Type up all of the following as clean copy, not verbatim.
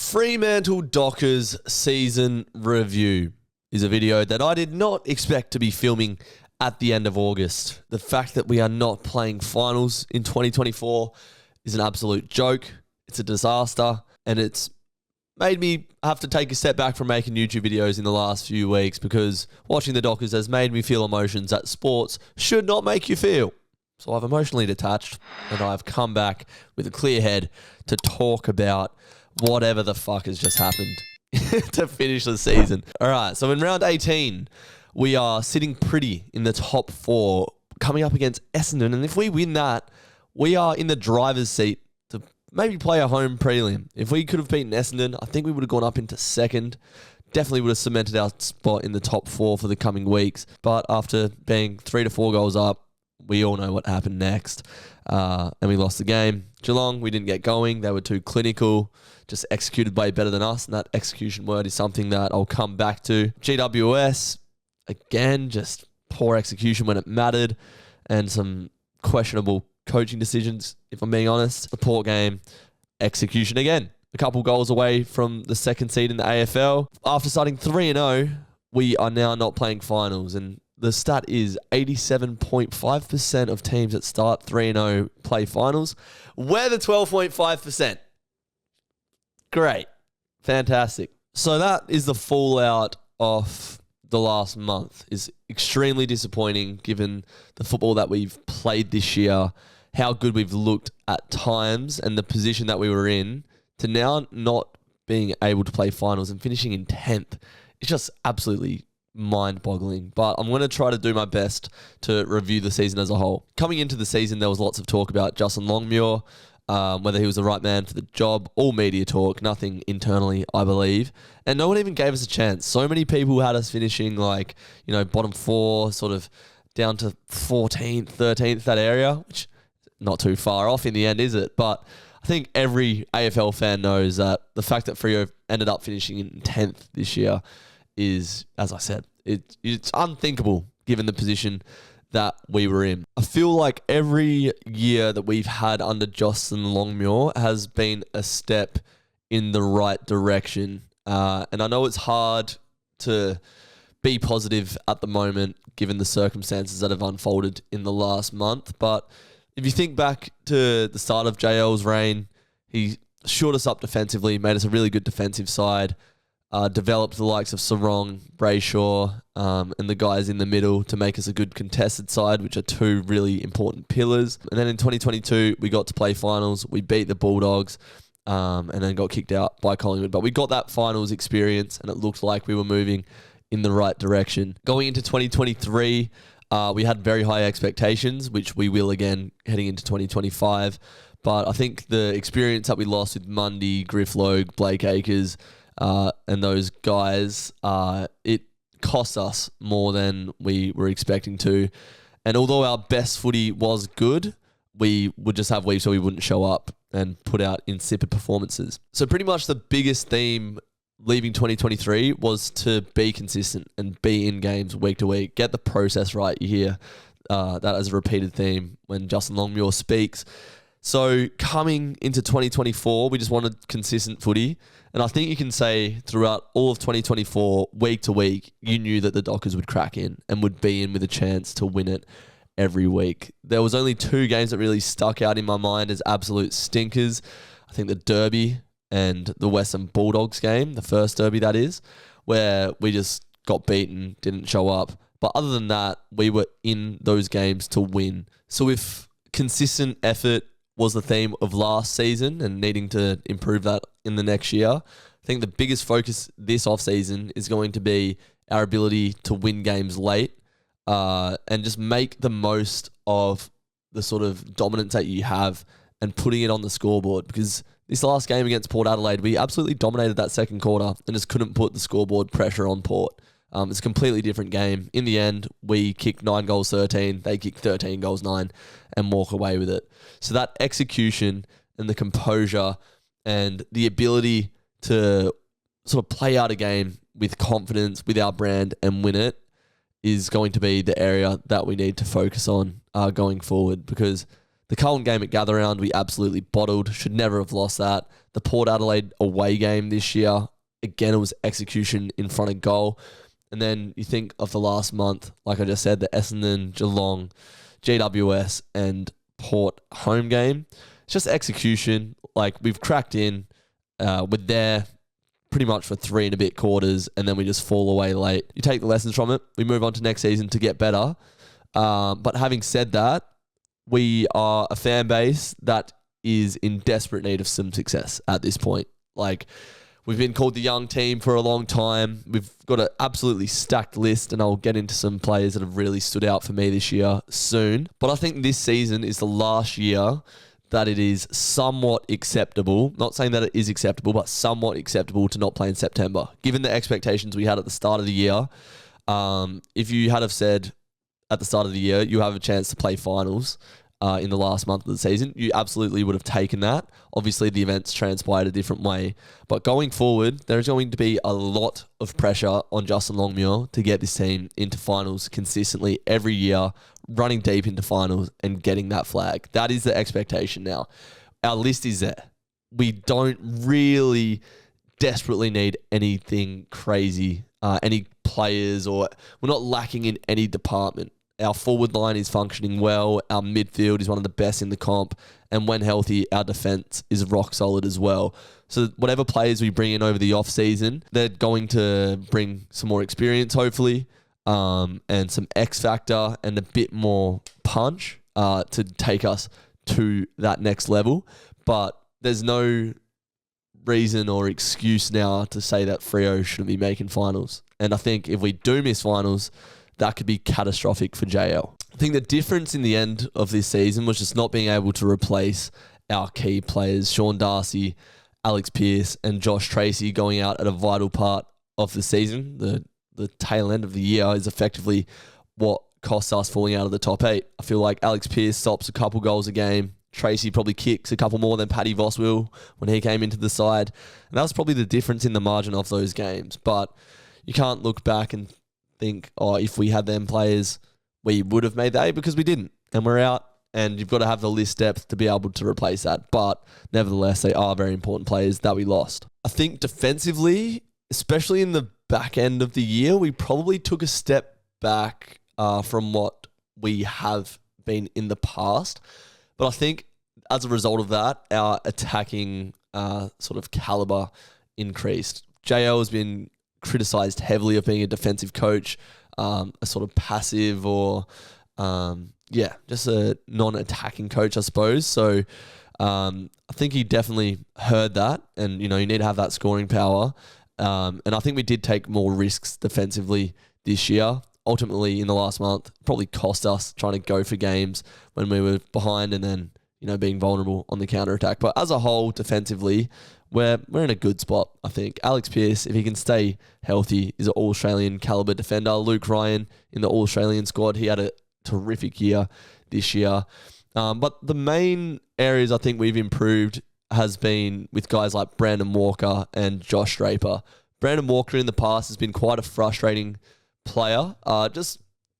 Fremantle Dockers season review is a video that I did not expect to be filming at the end of August. The fact that we are not playing finals in 2024 is an absolute joke. It's a disaster, and it's made me have to take a step back from making YouTube videos in the last few weeks because watching the Dockers has made me feel emotions that sports should not make you feel. So I've emotionally detached, and I've come back with a clear head to talk about whatever the fuck has just happened to finish the season. All right, so in round 18, we are sitting pretty in the top four, coming up against Essendon, and if we win that, we are in the driver's seat to maybe play a home prelim. If we could have beaten Essendon, I think we would have gone up into second. Definitely would have cemented our spot in the top four for the coming weeks. But after being 3 to 4 goals up, we all know what happened next. And we lost the game. Geelong, we didn't get going. They were too clinical, just executed way better than us. And that execution word is something that I'll come back to. GWS, again, just poor execution when it mattered. And some questionable coaching decisions, if I'm being honest. The Port game, execution again. A couple goals away from the second seed in the AFL. After starting 3-0, we are now not playing finals. And the stat is 87.5% of teams that start 3-0 play finals. We're the 12.5%. Great. Fantastic. So that is the fallout of the last month. Is extremely disappointing given the football that we've played this year, how good we've looked at times, and the position that we were in, to now not being able to play finals and finishing in 10th. It's just absolutely mind-boggling, but I'm going to try to do my best to review the season as a whole. Coming into the season, there was lots of talk about Justin Longmuir, whether he was the right man for the job. All media talk, nothing internally, I believe. And no one even gave us a chance. So many people had us finishing bottom four, sort of down to 14th, 13th, that area, which not too far off in the end, is it? But I think every AFL fan knows that the fact that Freo ended up finishing in 10th this year is, as I said, it's unthinkable given the position that we were in. I feel like every year that we've had under Justin Longmuir has been a step in the right direction. And I know it's hard to be positive at the moment given the circumstances that have unfolded in the last month. But if you think back to the start of JL's reign, he shored us up defensively, made us a really good defensive side, developed the likes of Sarong, Brayshaw, and the guys in the middle to make us a good contested side, which are two really important pillars. And then in 2022, we got to play finals. We beat the Bulldogs and then got kicked out by Collingwood. But we got that finals experience, and it looked like we were moving in the right direction. Going into 2023, we had very high expectations, which we will again heading into 2025. But I think the experience that we lost with Mundy, Griff Logue, Blake Acres, and those guys, it cost us more than we were expecting to. And although our best footy was good, we would just have weeks where we wouldn't show up and put out insipid performances. So pretty much the biggest theme leaving 2023 was to be consistent and be in games week to week. Get the process right. You hear that as a repeated theme when Justin Longmuir speaks. So coming into 2024, we just wanted consistent footy. And I think you can say throughout all of 2024, week to week, you knew that the Dockers would crack in and would be in with a chance to win it every week. There was only 2 games that really stuck out in my mind as absolute stinkers. I think the Derby and the Western Bulldogs game, the first Derby that is, where we just got beaten, didn't show up. But other than that, we were in those games to win. So if consistent effort was the theme of last season and needing to improve that in the next year, I think the biggest focus this offseason is going to be our ability to win games late and just make the most of the sort of dominance that you have and putting it on the scoreboard. Because this last game against Port Adelaide, we absolutely dominated that second quarter and just couldn't put the scoreboard pressure on Port. It's a completely different game. In the end, we kicked 9 goals 13, they kicked 13 goals 9 and walk away with it. So that execution and the composure and the ability to sort of play out a game with confidence, with our brand, and win it is going to be the area that we need to focus on going forward, because The Carlton game at Gather-Round, we absolutely bottled. Should never have lost that. The Port Adelaide away game this year, again, it was execution in front of goal. And then you think of the last month, like I just said, the Essendon, Geelong, GWS, and Port home game. It's just execution. Like, we've cracked in. We're there pretty much for 3 and a bit quarters, and then we just fall away late. You take the lessons from it. We move on to next season to get better. But having said that, we are a fan base that is in desperate need of some success at this point. Like, we've been called the young team for a long time. We've got an absolutely stacked list, and I'll get into some players that have really stood out for me this year soon. But I think this season is the last year that it is somewhat acceptable, not saying that it is acceptable, but somewhat acceptable to not play in September. Given the expectations we had at the start of the year, if you had have said at the start of the year you have a chance to play finals in the last month of the season, you absolutely would have taken that. Obviously, the events transpired a different way. But going forward, there's going to be a lot of pressure on Justin Longmuir to get this team into finals consistently every year, running deep into finals and getting that flag. That is the expectation now. Our list is there. We don't really desperately need anything crazy, any players, or we're not lacking in any department. Our forward line is functioning well. Our midfield is one of the best in the comp. And when healthy, our defense is rock solid as well. So whatever players we bring in over the off-season, they're going to bring some more experience, hopefully, and some X factor and a bit more punch to take us to that next level. But there's no reason or excuse now to say that Freo shouldn't be making finals. And I think if we do miss finals, that could be catastrophic for JL. I think the difference in the end of this season was just not being able to replace our key players, Sean Darcy, Alex Pearce, and Josh Tracy, going out at a vital part of the season. The tail end of the year is effectively what cost us falling out of the top 8. I feel like Alex Pearce stops a couple goals a game. Tracy probably kicks a couple more than Paddy Voss will when he came into the side. And that was probably the difference in the margin of those games. But you can't look back and think, oh, if we had them players, we would have made the 8, because we didn't. And we're out, and you've got to have the list depth to be able to replace that. But nevertheless, they are very important players that we lost. I think defensively, especially in the back end of the year, we probably took a step back from what we have been in the past. But I think as a result of that, our attacking sort of caliber increased. JL has been criticised heavily of being a defensive coach, a sort of passive or, just a non-attacking coach, I suppose. So I think he definitely heard that, and, you need to have that scoring power. And I think we did take more risks defensively this year. Ultimately, in the last month, probably cost us trying to go for games when we were behind and then, being vulnerable on the counter-attack. But as a whole, defensively, we're in a good spot, I think. Alex Pearce, if he can stay healthy, is an All-Australian caliber defender. Luke Ryan in the All-Australian squad, he had a terrific year this year. But the main areas I think we've improved has been with guys like Brandon Walker and Josh Draper. Brandon Walker in the past has been quite a frustrating player, just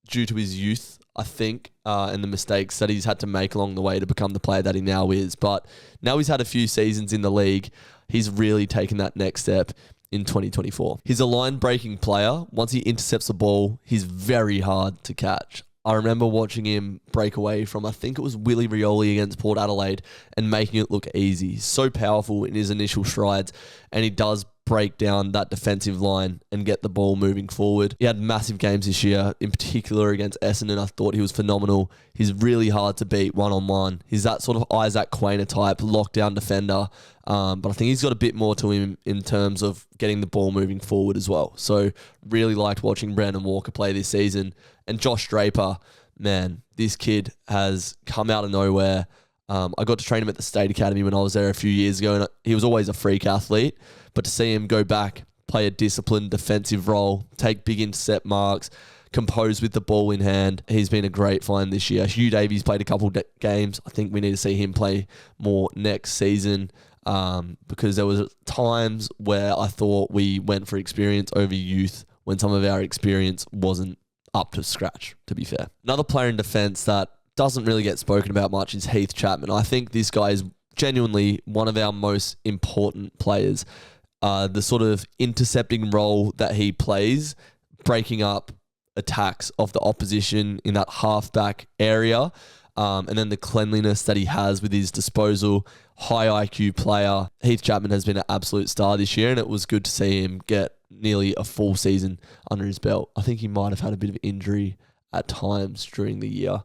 due to his youth, I think, and the mistakes that he's had to make along the way to become the player that he now is. But now he's had a few seasons in the league, he's really taken that next step in 2024. He's a line-breaking player. Once he intercepts the ball, he's very hard to catch. I remember watching him break away from, I think it was Willie Rioli against Port Adelaide, and making it look easy. He's so powerful in his initial strides, and he does break down that defensive line and get the ball moving forward. He had massive games this year, in particular against Essendon. I thought he was phenomenal. He's really hard to beat one-on-one. He's that sort of Isaac Quainer type lockdown defender, but I think he's got a bit more to him in terms of getting the ball moving forward as well. So really liked watching Brandon Walker play this season. And Josh Draper, man, this kid has come out of nowhere. I got to train him at the State Academy when I was there a few years ago, and he was always a freak athlete. But to see him go back, play a disciplined defensive role, take big intercept marks, compose with the ball in hand, he's been a great find this year. Hugh Davies played a couple games. I think we need to see him play more next season, because there was times where I thought we went for experience over youth when some of our experience wasn't up to scratch, to be fair. Another player in defence that doesn't really get spoken about much is Heath Chapman. I think this guy is genuinely one of our most important players. The sort of intercepting role that he plays, breaking up attacks of the opposition in that halfback area, and then the cleanliness that he has with his disposal, high IQ player. Heath Chapman has been an absolute star this year, and it was good to see him get nearly a full season under his belt. I think he might have had a bit of injury at times during the year.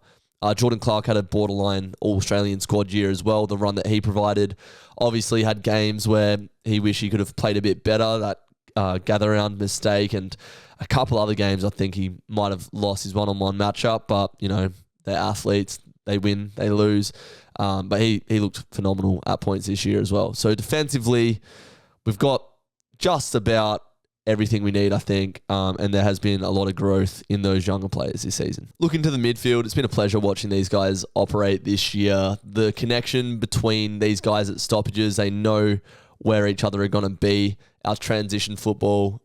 Jordan Clark had a borderline All-Australian squad year as well. The run that he provided obviously had games where he wished he could have played a bit better, that gather-around mistake, and a couple other games I think he might have lost his one-on-one matchup, but, you know, they're athletes. They win, they lose. But he looked phenomenal at points this year as well. So defensively, we've got just about everything we need, I think, and there has been a lot of growth in those younger players this season. Looking to the midfield, it's been a pleasure watching these guys operate this year. The connection between these guys at stoppages, they know where each other are going to be. Our transition football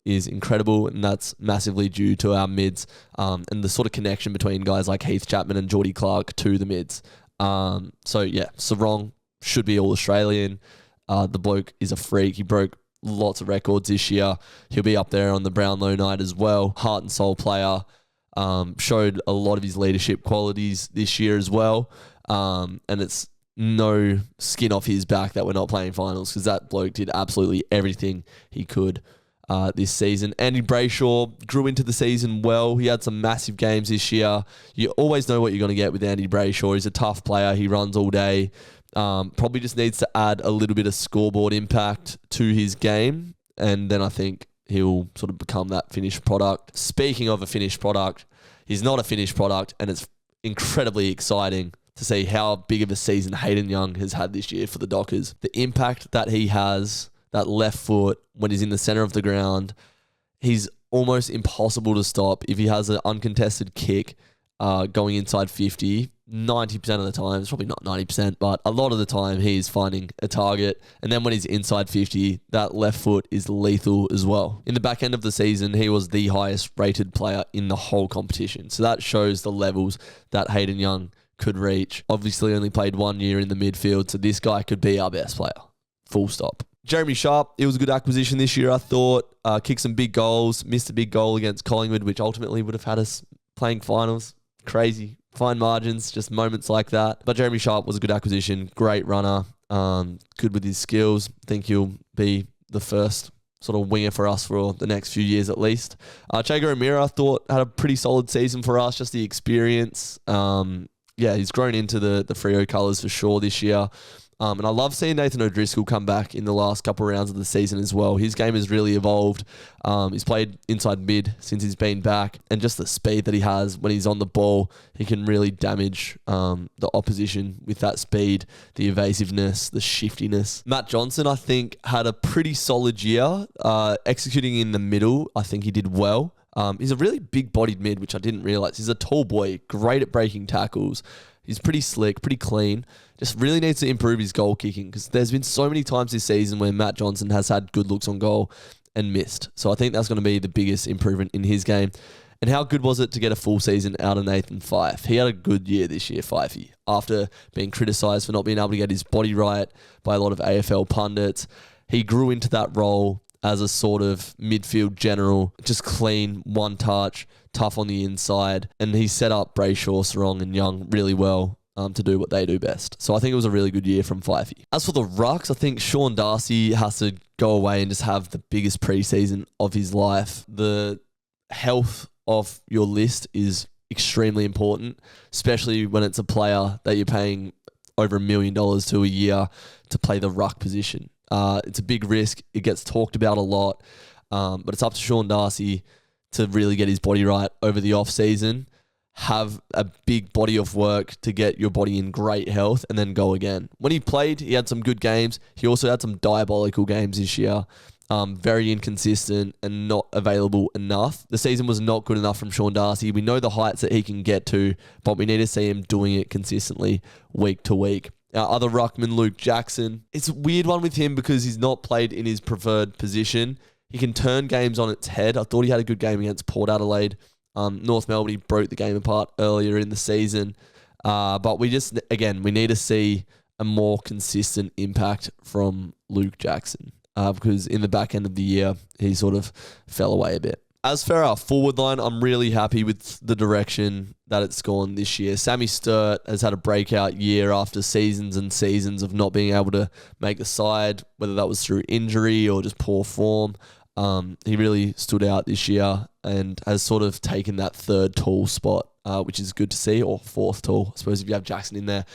is incredible, and that's massively due to our mids and the sort of connection between guys like Heath Chapman and Geordie Clark to the mids. So yeah, Sarong should be All-Australian. The bloke is a freak. He broke lots of records this year. He'll be up there on the Brownlow night as well. Heart and soul player. Showed a lot of his leadership qualities this year as well. And it's no skin off his back that we're not playing finals, because that bloke did absolutely everything he could this season. Andy Brayshaw grew into the season well. He had some massive games this year. You always know what you're going to get with Andy Brayshaw. He's a tough player. He runs all day. Probably just needs to add a little bit of scoreboard impact to his game, and then I think he'll sort of become that finished product. Speaking of a finished product, he's not a finished product, and it's incredibly exciting to see how big of a season Hayden Young has had this year for the Dockers. The impact that he has, that left foot, when he's in the centre of the ground, he's almost impossible to stop. If he has an uncontested kick going inside 50, 90% of the time, it's probably not 90%, but a lot of the time he's finding a target. And then when he's inside 50, that left foot is lethal as well. In the back end of the season, he was the highest rated player in the whole competition. So that shows the levels that Hayden Young could reach. Obviously only played 1 year in the midfield, so this guy could be our best player. Full stop. Jeremy Sharp, it was a good acquisition this year, I thought. Kicked some big goals, missed a big goal against Collingwood, which ultimately would have had us playing finals. Crazy. Fine margins, just moments like that. But Jeremy Sharp was a good acquisition, great runner, good with his skills. I think he'll be the first sort of winger for us for the next few years at least. Chago O'Meara, I thought, had a pretty solid season for us, just the experience. Yeah, he's grown into the Freo colours for sure this year. And I love seeing Nathan O'Driscoll come back in the last couple of rounds of the season as well. His game has really evolved. He's played inside mid since he's been back, and just the speed that he has when he's on the ball, he can really damage the opposition with that speed, the evasiveness, the shiftiness. Matt Johnson, I think, had a pretty solid year. Executing in the middle, I think he did well. He's a really big-bodied mid, which I didn't realise. He's a tall boy, great at breaking tackles. He's pretty slick, pretty clean. Just really needs to improve his goal kicking, because there's been so many times this season where Matt Johnson has had good looks on goal and missed. So I think that's going to be the biggest improvement in his game. And how good was it to get a full season out of Nathan Fyfe? He had a good year this year, Fyfey, after being criticised for not being able to get his body right by a lot of AFL pundits. He grew into that role as a sort of midfield general, just clean, one touch, tough on the inside. And he set up Brayshaw, Sarong and Young really well to do what they do best. So I think it was a really good year from Fyfey. As for the rucks, I think Sean Darcy has to go away and just have the biggest preseason of his life. The health of your list is extremely important, especially when it's a player that you're paying over $1 million to a year to play the ruck position. It's a big risk. It gets talked about a lot, but it's up to Sean Darcy to really get his body right over the off season, have a big body of work to get your body in great health, and then go again. When he played, he had some good games. He also had some diabolical games this year. Very inconsistent and not available enough. The season was not good enough from Sean Darcy. We know the heights that he can get to, but we need to see him doing it consistently week to week. Our other ruckman, Luke Jackson, it's a weird one with him because he's not played in his preferred position. He can turn games on its head. I thought he had a good game against Port Adelaide North Melbourne, he broke the game apart earlier in the season. But we need to see a more consistent impact from Luke Jackson because in the back end of the year, he sort of fell away a bit. As for our forward line, I'm really happy with the direction that it's gone this year. Sammy Sturt has had a breakout year after seasons and seasons of not being able to make the side, whether that was through injury or just poor form. He really stood out this year and has sort of taken that third tall spot, which is good to see, or fourth tall, I suppose, if you have Jackson in there.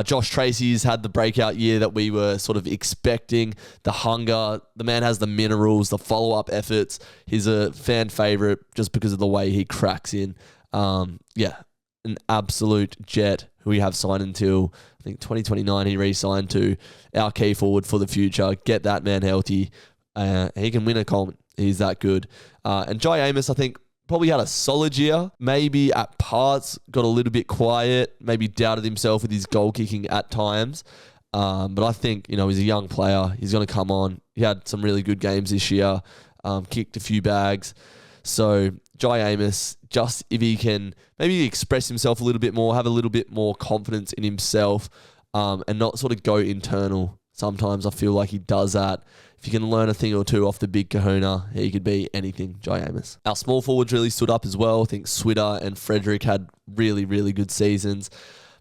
Josh Tracy's had the breakout year that we were sort of expecting. The hunger, the man has the minerals, the follow-up efforts. He's a fan favourite just because of the way he cracks in. An absolute jet who we have signed until, I think, 2029 he re-signed to. Our key forward for the future. Get that man healthy. He can win a Coleman. He's that good. And Jai Amos, I think, probably had a solid year. Maybe at parts got a little bit quiet. Maybe doubted himself with his goal kicking at times. But I think, he's a young player. He's going to come on. He had some really good games this year. Kicked a few bags. So Jai Amos, just if he can maybe express himself a little bit more, have a little bit more confidence in himself, and not sort of go internal. Sometimes I feel like he does that. If you can learn a thing or two off the big kahuna, he could be anything, Jai Amos. Our small forwards really stood up as well. I think Switter and Frederick had really, really good seasons.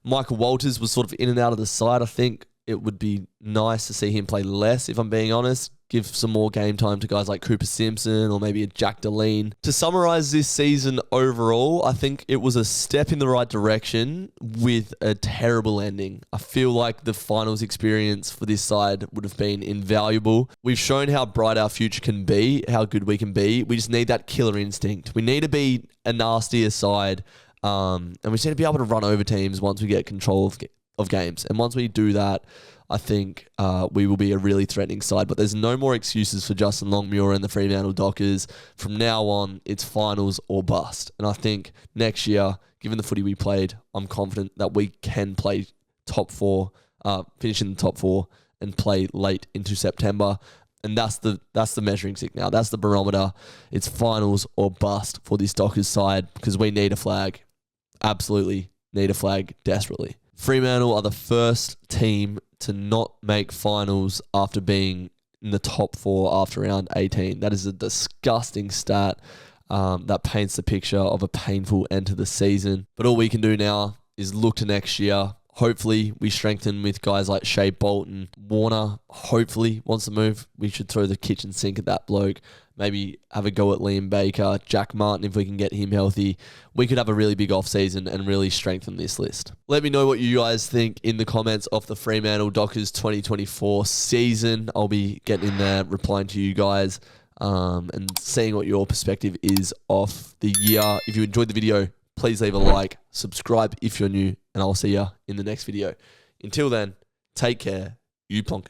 Michael Walters was sort of in and out of the side. I think it would be nice to see him play less, if I'm being honest. Give some more game time to guys like Cooper Simpson or maybe a Jack Deline. To summarise this season overall, I think it was a step in the right direction with a terrible ending. I feel like the finals experience for this side would have been invaluable. We've shown how bright our future can be, how good we can be. We just need that killer instinct. We need to be a nastier side, and we just need to be able to run over teams once we get control of games. And once we do that, I think we will be a really threatening side. But there's no more excuses for Justin Longmuir and the Fremantle Dockers. From now on, it's finals or bust. And I think next year, given the footy we played, I'm confident that we can play top four, finish in the top four, and play late into September. And that's the measuring stick now. That's the barometer. It's finals or bust for this Dockers side because we need a flag. Absolutely need a flag desperately. Fremantle are the first team to not make finals after being in the top four after round 18. That is a disgusting stat that paints the picture of a painful end to the season. But all we can do now is look to next year. Hopefully, we strengthen with guys like Shea Bolton. Warner, hopefully, wants to move. We should throw the kitchen sink at that bloke. Maybe have a go at Liam Baker. Jack Martin, if we can get him healthy. We could have a really big off-season and really strengthen this list. Let me know what you guys think in the comments of the Fremantle Dockers 2024 season. I'll be getting in there, replying to you guys, and seeing what your perspective is of the year. If you enjoyed the video, please leave a like, subscribe if you're new, and I'll see you in the next video. Until then, take care, you plonkers.